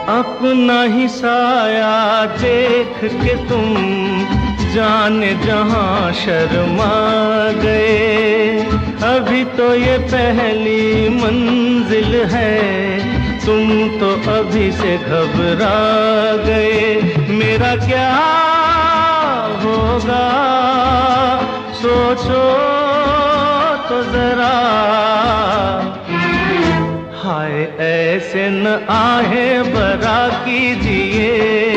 अपना ही साया देख के तुम जाने जहां शर्मा गए। अभी तो ये पहली मंजिल है, तुम तो अभी से घबरा गए। मेरा क्या होगा सोचो तो जरा, हाय ऐसे न आहे भरा कीजिए।